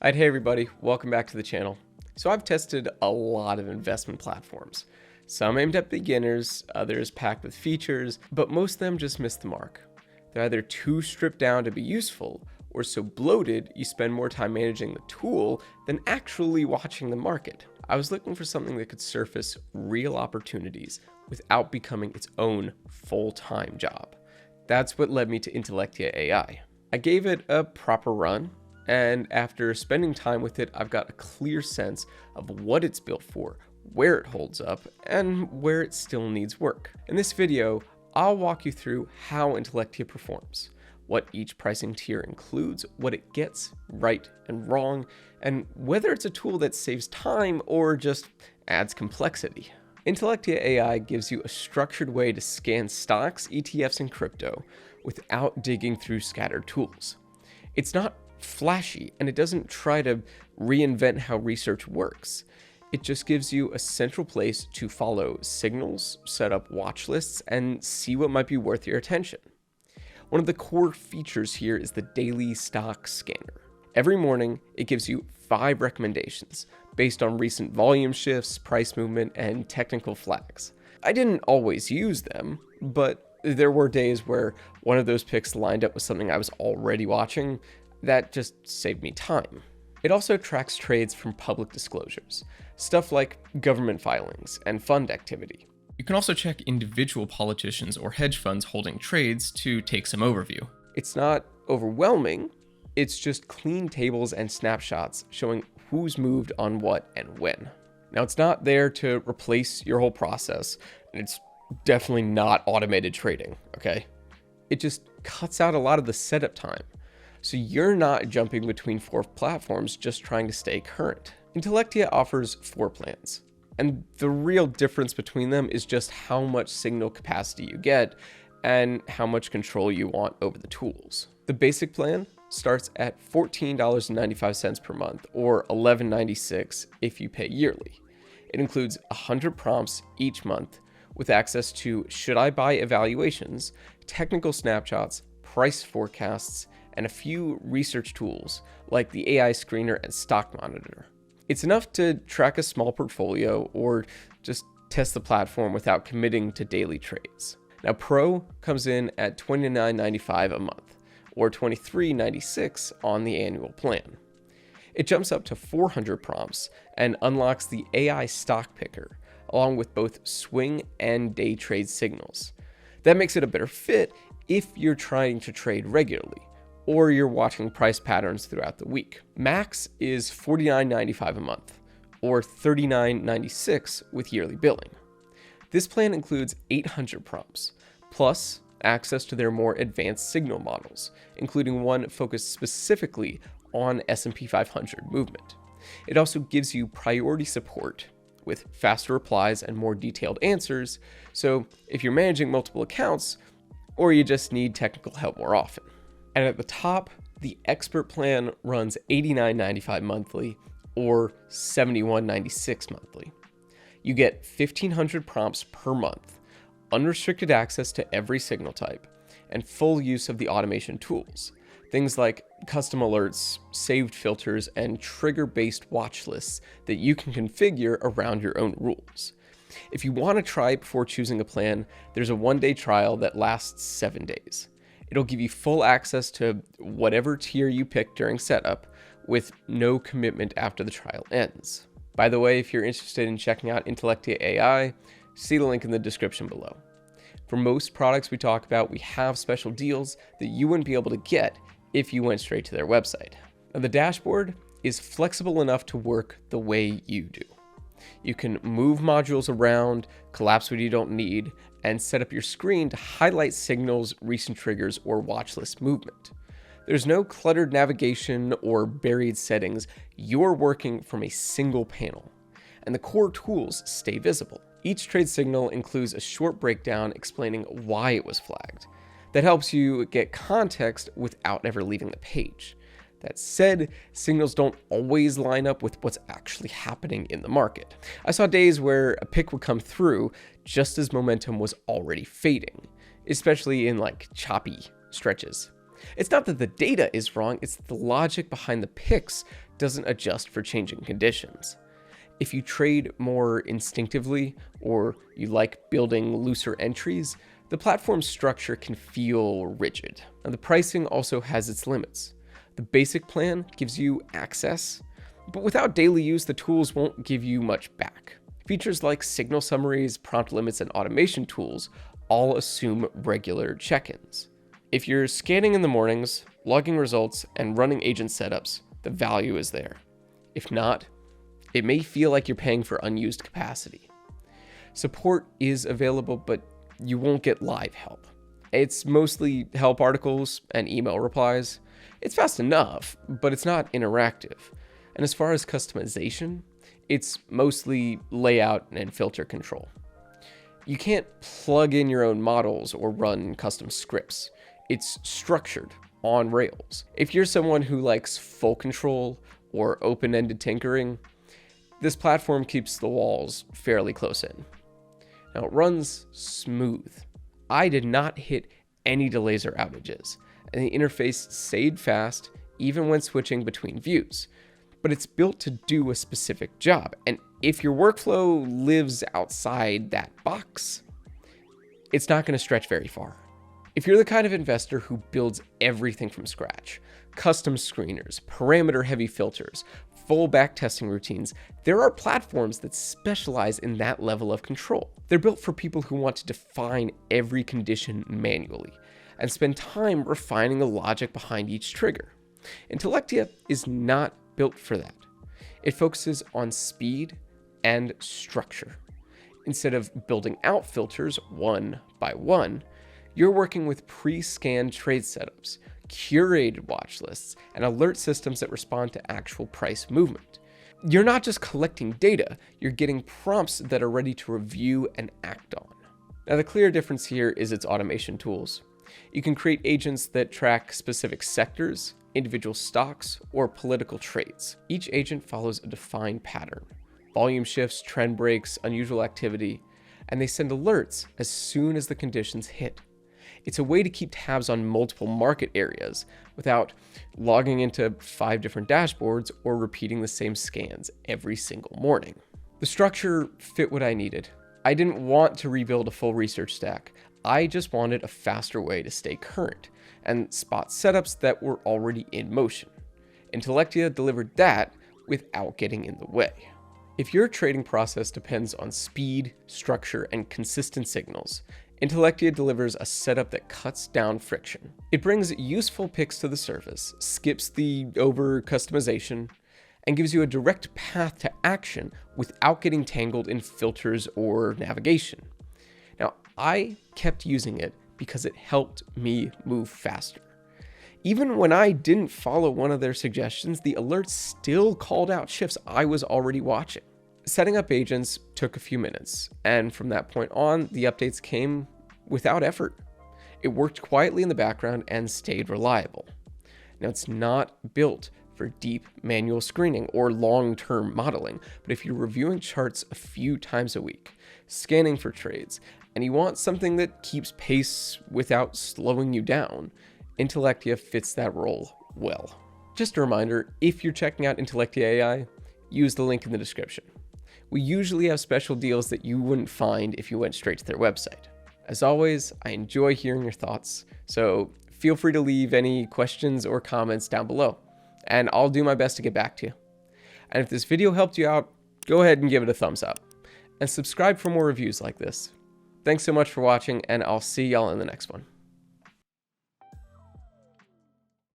Alright, hey everybody, welcome back to the channel. So I've tested a lot of investment platforms. Some aimed at beginners, others packed with features, but most of them just missed the mark. They're either too stripped down to be useful, or so bloated you spend more time managing the tool than actually watching the market. I was looking for something that could surface real opportunities without becoming its own full-time job. That's what led me to Intellectia Ai. I gave it a proper run, and after spending time with it, I've got a clear sense of what it's built for, where it holds up, and where it still needs work. In this video, I'll walk you through how Intellectia performs, what each pricing tier includes, what it gets right and wrong, and whether it's a tool that saves time or just adds complexity. Intellectia AI gives you a structured way to scan stocks, ETFs, and crypto without digging through scattered tools. It's not flashy, and it doesn't try to reinvent how research works. It just gives you a central place to follow signals, set up watch lists, and see what might be worth your attention. One of the core features here is the daily stock scanner. Every morning, it gives you 5 recommendations based on recent volume shifts, price movement, and technical flags. I didn't always use them, but there were days where one of those picks lined up with something I was already watching. That just saved me time. It also tracks trades from public disclosures, stuff like government filings and fund activity. You can also check individual politicians or hedge funds holding trades to take some overview. It's not overwhelming, it's just clean tables and snapshots showing who's moved on what and when. Now, it's not there to replace your whole process, and it's definitely not automated trading, okay? It just cuts out a lot of the setup time, so you're not jumping between 4 platforms just trying to stay current. Intellectia offers 4 plans, and the real difference between them is just how much signal capacity you get and how much control you want over the tools. The basic plan starts at $14.95 per month, or $11.96 if you pay yearly. It includes 100 prompts each month with access to should I buy evaluations, technical snapshots, price forecasts, and a few research tools like the AI screener and stock monitor. It's enough to track a small portfolio or just test the platform without committing to daily trades. Now, Pro comes in at $29.95 a month, or $23.96 on the annual plan. It jumps up to 400 prompts and unlocks the AI stock picker, along with both swing and day trade signals. That makes it a better fit if you're trying to trade regularly, or you're watching price patterns throughout the week. Max is $49.95 a month, or $39.96 with yearly billing. This plan includes 800 prompts, plus access to their more advanced signal models, including one focused specifically on S&P 500 movement. It also gives you priority support with faster replies and more detailed answers, so if you're managing multiple accounts, or you just need technical help more often. And at the top, the expert plan runs $89.95 monthly, or $71.96 monthly. You get 1,500 prompts per month, unrestricted access to every signal type, and full use of the automation tools. Things like custom alerts, saved filters, and trigger-based watch lists that you can configure around your own rules. If you want to try before choosing a plan, there's a 1-day trial that lasts 7 days. It'll give you full access to whatever tier you pick during setup, with no commitment after the trial ends. By the way, if you're interested in checking out Intellectia AI, see the link in the description below. For most products we talk about, we have special deals that you wouldn't be able to get if you went straight to their website. Now, the dashboard is flexible enough to work the way you do. You can move modules around, collapse what you don't need, and set up your screen to highlight signals, recent triggers, or watch list movement. There's no cluttered navigation or buried settings. You're working from a single panel, and the core tools stay visible. Each trade signal includes a short breakdown explaining why it was flagged. That helps you get context without ever leaving the page. That said, signals don't always line up with what's actually happening in the market. I saw days where a pick would come through just as momentum was already fading, especially in like choppy stretches. It's not that the data is wrong, it's the logic behind the picks doesn't adjust for changing conditions. If you trade more instinctively or you like building looser entries, the platform's structure can feel rigid. Now, the pricing also has its limits. The basic plan gives you access, but without daily use, the tools won't give you much back. Features like signal summaries, prompt limits, and automation tools all assume regular check-ins. If you're scanning in the mornings, logging results, and running agent setups, the value is there. If not, it may feel like you're paying for unused capacity. Support is available, but you won't get live help. It's mostly help articles and email replies. It's fast enough, but it's not interactive. And as far as customization, it's mostly layout and filter control. You can't plug in your own models or run custom scripts. It's structured on Rails. If you're someone who likes full control or open-ended tinkering, this platform keeps the walls fairly close in. Now, it runs smooth. I did not hit any delays or outages, and the interface stayed fast even when switching between views. But it's built to do a specific job, and if your workflow lives outside that box, it's not going to stretch very far. If you're the kind of investor who builds everything from scratch, custom screeners, parameter-heavy filters, full backtesting routines, there are platforms that specialize in that level of control. They're built for people who want to define every condition manually and spend time refining the logic behind each trigger. Intellectia is not built for that. It focuses on speed and structure. Instead of building out filters one by one, you're working with pre-scanned trade setups, curated watch lists, and alert systems that respond to actual price movement. You're not just collecting data, you're getting prompts that are ready to review and act on. Now, the clear difference here is its automation tools. You can create agents that track specific sectors, individual stocks, or political trades. Each agent follows a defined pattern: volume shifts, trend breaks, unusual activity, and they send alerts as soon as the conditions hit. It's a way to keep tabs on multiple market areas without logging into 5 different dashboards or repeating the same scans every single morning. The structure fit what I needed. I didn't want to rebuild a full research stack. I just wanted a faster way to stay current and spot setups that were already in motion. Intellectia delivered that without getting in the way. If your trading process depends on speed, structure, and consistent signals, Intellectia delivers a setup that cuts down friction. It brings useful picks to the surface, skips the over-customization, and gives you a direct path to action without getting tangled in filters or navigation. Now, I kept using it because it helped me move faster. Even when I didn't follow one of their suggestions, the alerts still called out shifts I was already watching. Setting up agents took a few minutes, and from that point on, the updates came without effort. It worked quietly in the background and stayed reliable. Now, it's not built for deep manual screening or long-term modeling, but if you're reviewing charts a few times a week, scanning for trades, and you want something that keeps pace without slowing you down, Intellectia fits that role well. Just a reminder, if you're checking out Intellectia AI, use the link in the description. We usually have special deals that you wouldn't find if you went straight to their website. As always, I enjoy hearing your thoughts, so feel free to leave any questions or comments down below, and I'll do my best to get back to you. And if this video helped you out, go ahead and give it a thumbs up, and subscribe for more reviews like this. Thanks so much for watching, and I'll see y'all in the next one.